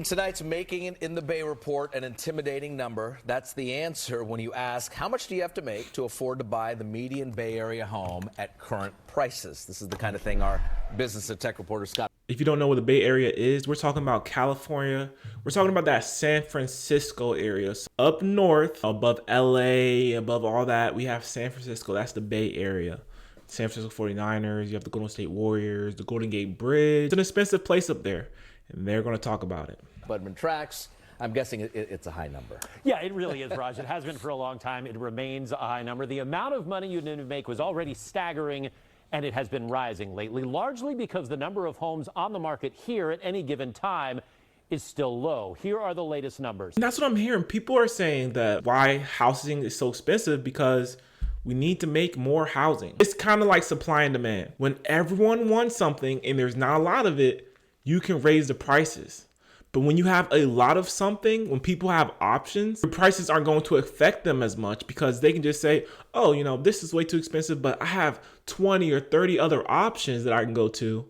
Tonight's Making It in the Bay report, an intimidating number. That's the answer when you ask, how much do you have to make to afford to buy the median Bay Area home at current prices? This is the kind of thing our business and tech reporter Scott. If you don't know where the Bay Area is, we're talking about California. We're talking about that San Francisco area. So up north, above LA, above all that, we have San Francisco. That's the Bay Area. San Francisco 49ers, you have the Golden State Warriors, the Golden Gate Bridge. It's an expensive place up there, and they're going to talk about it. Budman Tracks. I'm guessing it's a high number. Yeah, it really is, Raj. It has been for a long time. It remains a high number. The amount of money you need to make was already staggering, and it has been rising lately, largely because the number of homes on the market here at any given time is still low. Here are the latest numbers. And that's what I'm hearing. People are saying that why housing is so expensive because we need to make more housing. It's kind of like supply and demand. When everyone wants something and there's not a lot of it, you can raise the prices. But when you have a lot of something, when people have options, the prices aren't going to affect them as much because they can just say, oh, you know, this is way too expensive, but I have 20 or 30 other options that I can go to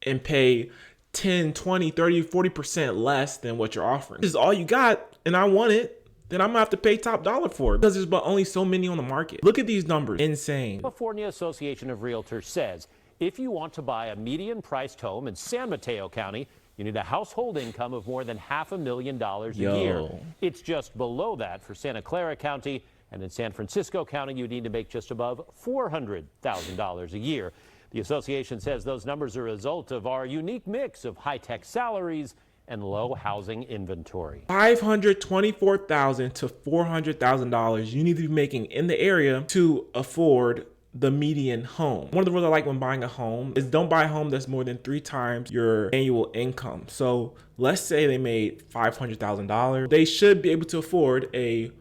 and pay 10, 20, 30, 40% less than what you're offering. This is all you got and I want it, then I'm gonna have to pay top dollar for it because there's but only so many on the market. Look at these numbers, insane. California Association of Realtors says if you want to buy a median priced home in San Mateo County, you need a household income of more than $500,000 a year. It's just below that for Santa Clara County, and in San Francisco County, you need to make just above $400,000 a year. The association says those numbers are a result of our unique mix of high-tech salaries and low housing inventory. $524,000 to $400,000 you need to be making in the area to afford the median home. One of the rules I like when buying a home is don't buy a home that's more than 3 times your annual income. So let's say they made $500,000. They should be able to afford a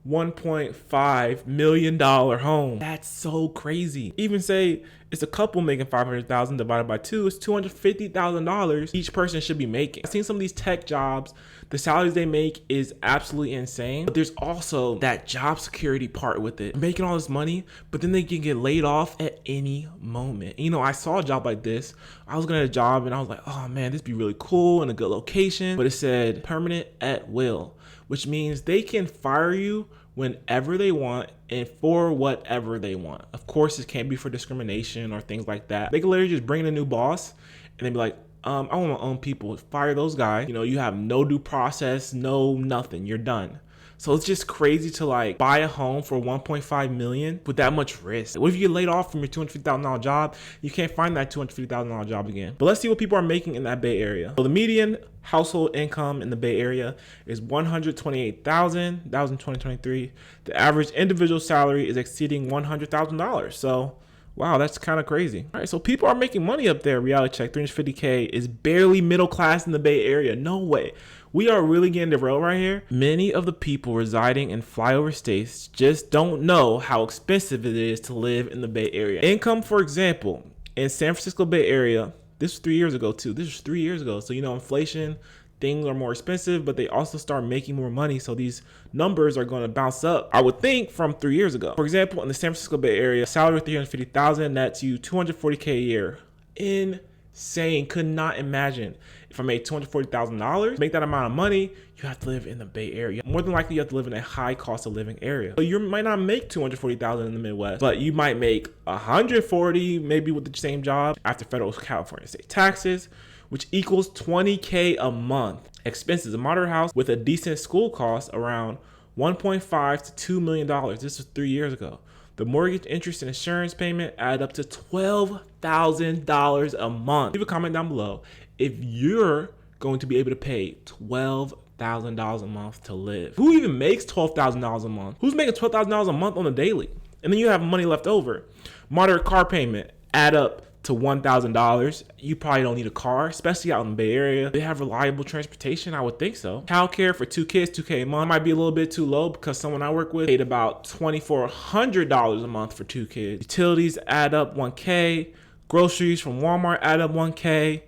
$1.5 million home. That's so crazy. Even say it's a couple making $500,000 divided by 2, it's $250,000 each person should be making. I've seen some of these tech jobs, the salaries they make is absolutely insane, but there's also that job security part with it. Making all this money, but then they can get laid off at any moment. You know, I saw a job like this. I was looking at a job and I was like, oh man, this would be really cool in a good location, but it said permanent at will, which means they can fire you whenever they want and for whatever they want. Of course, it can't be for discrimination or things like that. They can literally just bring in a new boss and they'd be like, I want my own people, fire those guys. You know, you have no due process, no nothing, you're done. So it's just crazy to like buy a home for $1.5 million with that much risk. What if you get laid off from your $250,000 job? You can't find that $250,000 job again. But let's see what people are making in that Bay Area. So the median household income in the Bay Area is $128,000. That was in 2023. The average individual salary is exceeding $100,000. So wow, that's kind of crazy. All right, so people are making money up there. Reality check, $350K is barely middle class in the Bay Area. No way. We are really getting derailed right here. Many of the people residing in flyover states just don't know how expensive it is to live in the Bay Area. Income, for example, in San Francisco Bay Area, this was 3 years ago too. This was 3 years ago. So, you know, inflation, things are more expensive, but they also start making more money. So these numbers are going to bounce up, I would think, from 3 years ago. For example, in the San Francisco Bay Area, salary of $350,000, that's you $240K a year. Insane. Could not imagine if I made $240,000, make that amount of money, you have to live in the Bay Area. More than likely, you have to live in a high cost of living area. So you might not make $240,000 in the Midwest, but you might make $140,000 maybe with the same job after federal California state taxes, which equals $20K a month. Expenses, a moderate house with a decent school cost around $1.5 to $2 million. This was 3 years ago. The mortgage, interest, and insurance payment add up to $12,000 a month. Leave a comment down below if you're going to be able to pay $12,000 a month to live. Who even makes $12,000 a month? Who's making $12,000 a month on the daily? And then you have money left over. Moderate car payment add up to $1,000. You probably don't need a car, especially out in the Bay Area. They have reliable transportation, I would think so. Childcare for 2 kids, $2K a month. Might be a little bit too low because someone I work with paid about $2,400 a month for 2 kids. Utilities add up $1K. Groceries from Walmart add up $1K.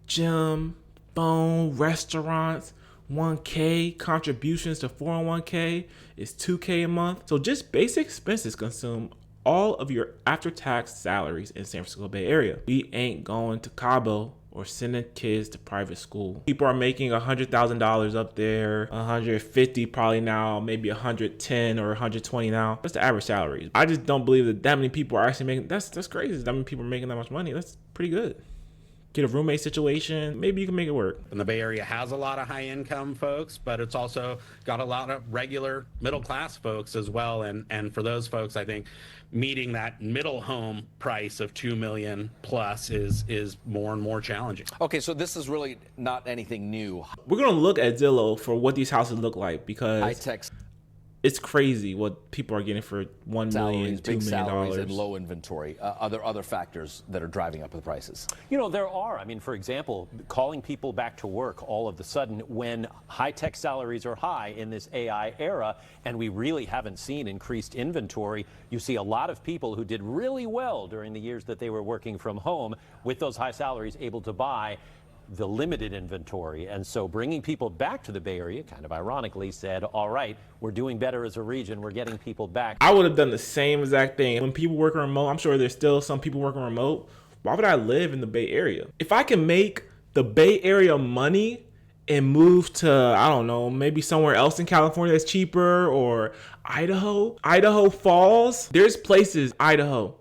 Gym, phone, restaurants, $1K. Contributions to 401K is $2K a month. So just basic expenses consume all of your after-tax salaries in San Francisco Bay Area. We ain't going to Cabo or sending kids to private school. People are making $100,000 up there, 150 probably now, maybe 110 or 120 now. That's the average salaries. I just don't believe that many people are actually making, that's crazy. That many people are making that much money. That's pretty good. Get a roommate situation, maybe you can make it work. And the Bay Area has a lot of high income folks, but it's also got a lot of regular middle class folks as well. And for those folks, I think meeting that middle home price of $2 million plus is more and more challenging. Okay, so this is really not anything new. We're gonna look at Zillow for what these houses look like because High-tech it's crazy what people are getting for $1 million, $2 big salaries, million. and low inventory. Other factors that are driving up the prices. You know, there are. I mean, for example, calling people back to work all of a sudden when high-tech salaries are high in this AI era, and we really haven't seen increased inventory. You see a lot of people who did really well during the years that they were working from home with those high salaries able to buy the limited inventory. And so bringing people back to the Bay Area kind of ironically said, all right, we're doing better as a region. We're getting people back. I would have done the same exact thing. When people work remote, I'm sure there's still some people working remote. Why would I live in the Bay Area? If I can make the Bay Area money and move to, I don't know, maybe somewhere else in California that's cheaper, or Idaho Falls. There's places, Idaho.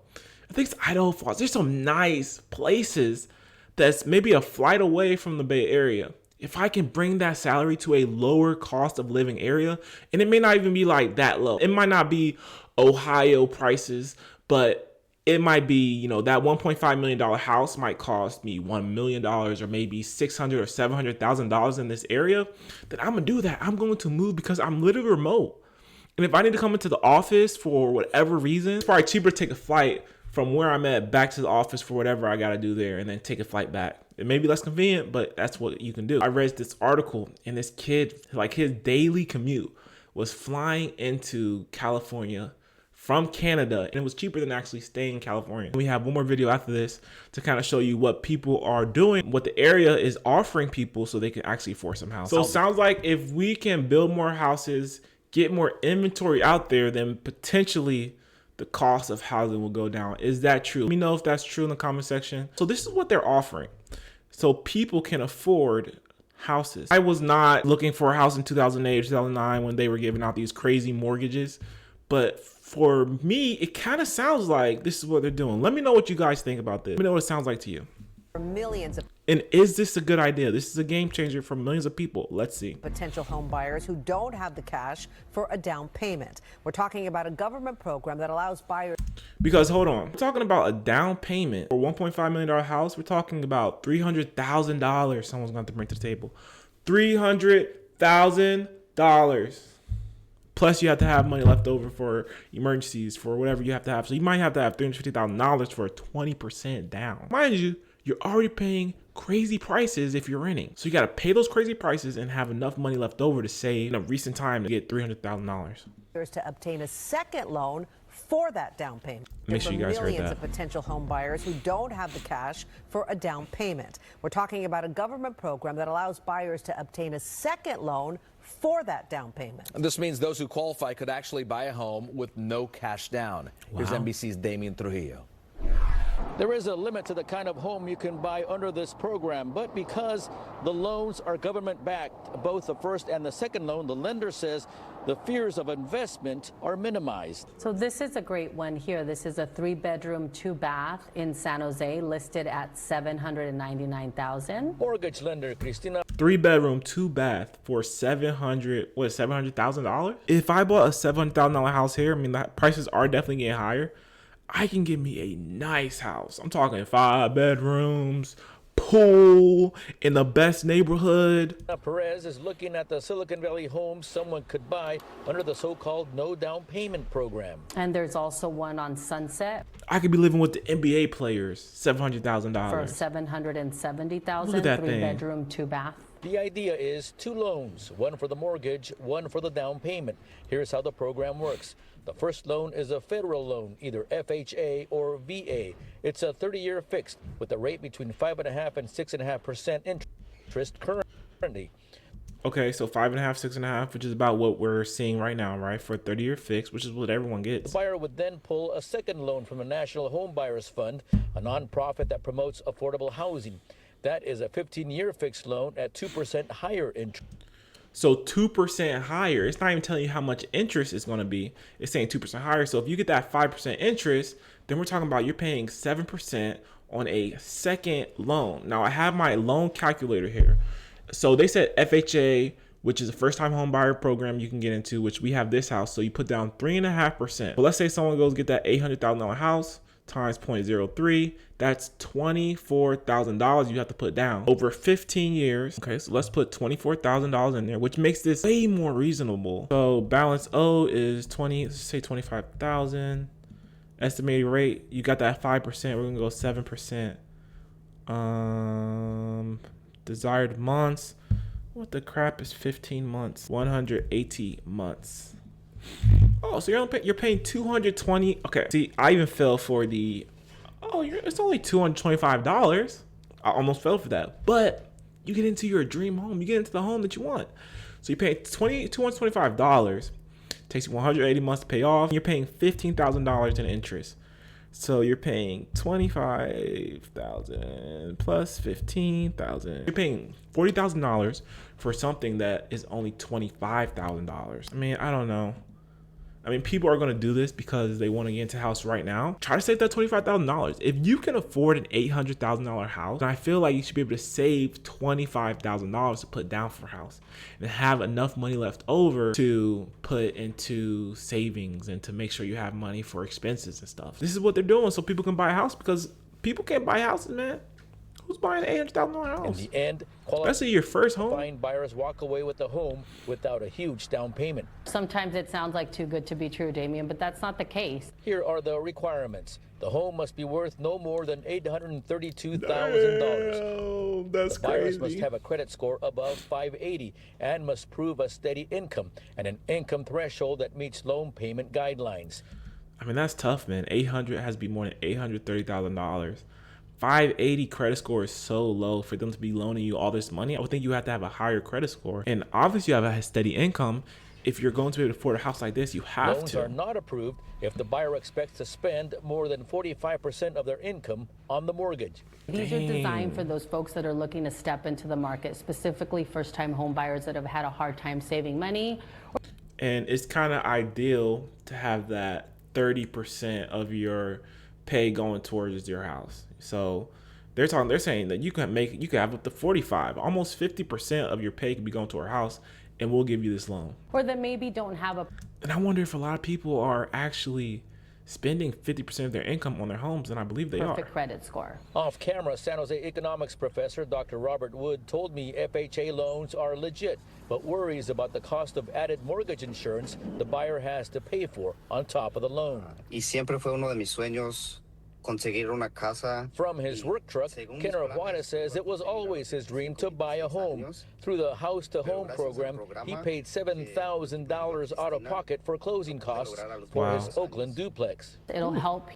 I think it's Idaho Falls. There's some nice places that's maybe a flight away from the Bay Area. If I can bring that salary to a lower cost of living area, and it may not even be like that low. It might not be Ohio prices, but it might be, you know, that $1.5 million house might cost me $1 million or maybe $600,000 or $700,000 in this area. Then I'm gonna do that. I'm going to move because I'm literally remote. And if I need to come into the office for whatever reason, it's probably cheaper to take a flight from where I'm at back to the office for whatever I gotta do there and then take a flight back. It may be less convenient, but that's what you can do. I read this article and this kid, like his daily commute was flying into California from Canada, and it was cheaper than actually staying in California. We have one more video after this to kind of show you what people are doing, what the area is offering people so they can actually afford some houses. So it sounds like if we can build more houses, get more inventory out there, then potentially the cost of housing will go down. Is that true? Let me know if that's true in the comment section. So this is what they're offering, so people can afford houses. I was not looking for a house in 2008 or 2009 when they were giving out these crazy mortgages, but for me, it kind of sounds like this is what they're doing. Let me know what you guys think about this. Let me know what it sounds like to you. Millions of And is this a good idea? This is a game changer for millions of people. Let's see. potential home buyers who don't have the cash for a down payment. We're talking about a government program that allows buyers. Because hold on, we're talking about a down payment for $1.5 million house. We're talking about $300,000. Someone's going to have to bring to the table. $300,000. Plus, you have to have money left over for emergencies, for whatever you have to have. So you might have to have $350,000 for a 20% down. Mind you, you're already paying crazy prices if you're renting. So you got to pay those crazy prices and have enough money left over to save in a recent time to get $300,000. To obtain a second loan for that down payment. Make sure you guys heard millions that. of potential home buyers who don't have the cash for a down payment. We're talking about a government program that allows buyers to obtain a second loan for that down payment. And this means those who qualify could actually buy a home with no cash down. Here's NBC's Damian Trujillo. There is a limit to the kind of home you can buy under this program, but because the loans are government-backed, both the first and the second loan, the lender says the fears of investment are minimized. So this is a great one here. This is a 3-bedroom, 2-bath in San Jose, listed at $799,000. Mortgage lender Christina 3-bedroom, 2-bath for $700,000. If I bought a $700,000 house here, I mean, the prices are definitely getting higher. I can get me a nice house. I'm talking 5 bedrooms, pool, in the best neighborhood. Perez is looking at the Silicon Valley homes someone could buy under the so-called no down payment program. And there's also one on Sunset I could be living with the NBA players, $700,000. for $770,000, Look at that thing. 3-bedroom, 2-bath. The idea is 2 loans, one for the mortgage, one for the down payment. Here's how the program works. The first loan is a federal loan, either FHA or VA. It's a 30-year fixed with a rate between 5.5% and 6.5% interest currently. Okay, so 5.5, 6.5, which is about what we're seeing right now, right? For a 30-year fix, which is what everyone gets. The buyer would then pull a second loan from the National Home Buyers Fund, a nonprofit that promotes affordable housing. That is a 15-year fixed loan at 2% higher interest. So 2% higher. It's not even telling you how much interest it's going to be. It's saying 2% higher. So if you get that 5% interest, then we're talking about you're paying 7% on a second loan. Now I have my loan calculator here. So they said FHA, which is a first time home buyer program you can get into, which we have this house. So you put down 3.5%. But let's say someone goes get that $800,000 house times 0.03, that's $24,000 you have to put down over 15 years. Okay, so let's put $24,000 in there, which makes this way more reasonable. So balance owed is let's say 25,000. Estimated rate, you got that 5%, we're gonna go 7%. Desired months, what the crap is 15 months? 180 months. Oh, so you're paying $220. Okay, see, I even fell for the, it's only $225. I almost fell for that. But you get into your dream home. You get into the home that you want. So you pay $225. Takes you 180 months to pay off. You're paying $15,000 in interest. So you're paying $25,000 plus $15,000. You're paying $40,000 for something that is only $25,000. I mean, I don't know. I mean, people are going to do this because they want to get into a house right now. Try to save that $25,000. If you can afford an $800,000 house, then I feel like you should be able to save $25,000 to put down for a house and have enough money left over to put into savings and to make sure you have money for expenses and stuff. This is what they're doing so people can buy a house, because people can't buy houses, man. Who's buying an $800,000 house? In the end, especially your first home. Qualifying buyers walk away with a home without a huge down payment. Sometimes it sounds like too good to be true, Damien, but that's not the case. Here are the requirements. The home must be worth no more than $832,000. That's the buyers crazy. must have a credit score above 580 and must prove a steady income and an income threshold that meets loan payment guidelines. I mean, that's tough, man. 800 has to be more than $830,000. 580 credit score is so low for them to be loaning you all this money. I would think you have to have a higher credit score. And obviously you have a steady income. If you're going to be able to afford a house like this, you have Loans to. are not approved if the buyer expects to spend more than 45% of their income on the mortgage. These are designed for those folks that are looking to step into the market, specifically first-time home buyers that have had a hard time saving money. And it's kind of ideal to have that 30% of your pay going towards your house. So they're saying that you can have up to 45, almost 50% of your pay can be going to our house, and we'll give you this loan. Or that maybe don't have a... And I wonder if a lot of people are actually spending 50% of their income on their homes, and I believe they are. Perfect credit score. Off camera, San Jose economics professor Dr. Robert Wood told me FHA loans are legit, but worries about the cost of added mortgage insurance the buyer has to pay for on top of the loan. Y siempre fue uno de mis sueños conseguir una casa. From his work truck, Kenner Juarez says it was always his dream to buy a home. Through the House to Home program, he paid $7,000 out of pocket for closing costs for his Oakland duplex. It'll help.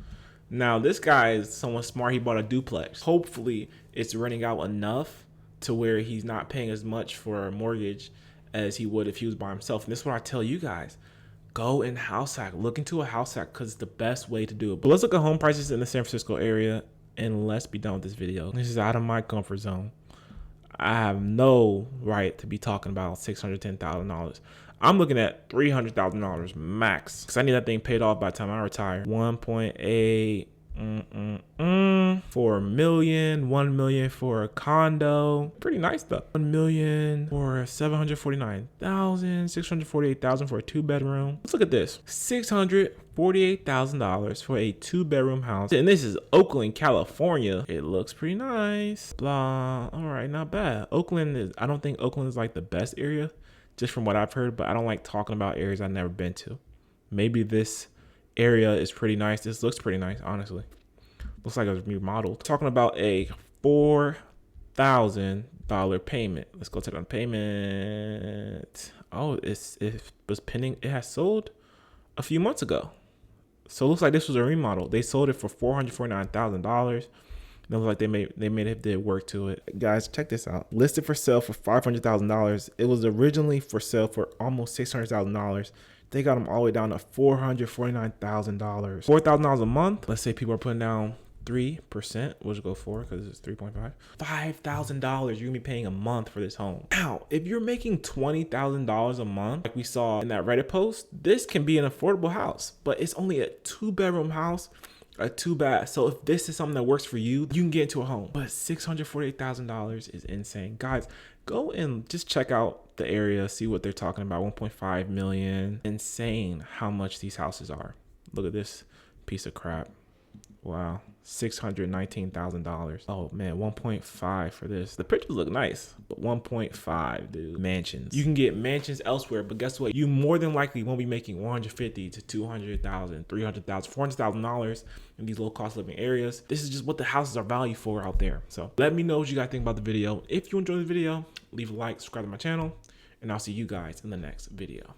Now, this guy is someone smart. He bought a duplex. Hopefully, it's renting out enough to where he's not paying as much for a mortgage as he would if he was by himself. And this is what I tell you guys. Go and house hack. Look into a house hack because it's the best way to do it. But let's look at home prices in the San Francisco area and let's be done with this video. This is out of my comfort zone. I have no right to be talking about $610,000. I'm looking at $300,000 max because I need that thing paid off by the time I retire. 1.8 for $1 million, $1 million for a condo. Pretty nice though. $1 million for $749,000, $648,000 for a 2-bedroom. Let's look at this. $648,000 for a 2-bedroom house. And this is Oakland, California. It looks pretty nice. Blah. All right, not bad. I don't think Oakland is like the best area, just from what I've heard, but I don't like talking about areas I've never been to. Maybe this area is pretty nice. This looks pretty nice, honestly. Looks like it was remodeled. Talking about a $4,000 payment. Let's go to the payment. Oh, it was pending. It has sold a few months ago. So it looks like this was a remodel. They sold it for $449,000. It looks like they may have did work to it. Guys, check this out. Listed for sale for $500,000. It was originally for sale for almost $600,000. They got them all the way down to $449,000. $4,000 a month. Let's say people are putting down 3%, we'll go for because it's 3.5. $5,000 you're gonna be paying a month for this home. Now, if you're making $20,000 a month, like we saw in that Reddit post, this can be an affordable house, but it's only a 2-bedroom house, a 2-bath. So if this is something that works for you, you can get into a home. But $648,000 is insane. Guys, go and just check out the area, see what they're talking about. 1.5 million. Insane how much these houses are. Look at this piece of crap. Wow, $619,000. Oh man, 1.5 for this. The pictures look nice, but 1.5, dude. Mansions. You can get mansions elsewhere, but guess what? You more than likely won't be making $150,000 to $200,000, $300,000, $400,000 in these low cost living areas. This is just what the houses are valued for out there. So let me know what you guys think about the video. If you enjoyed the video, leave a like, subscribe to my channel, and I'll see you guys in the next video.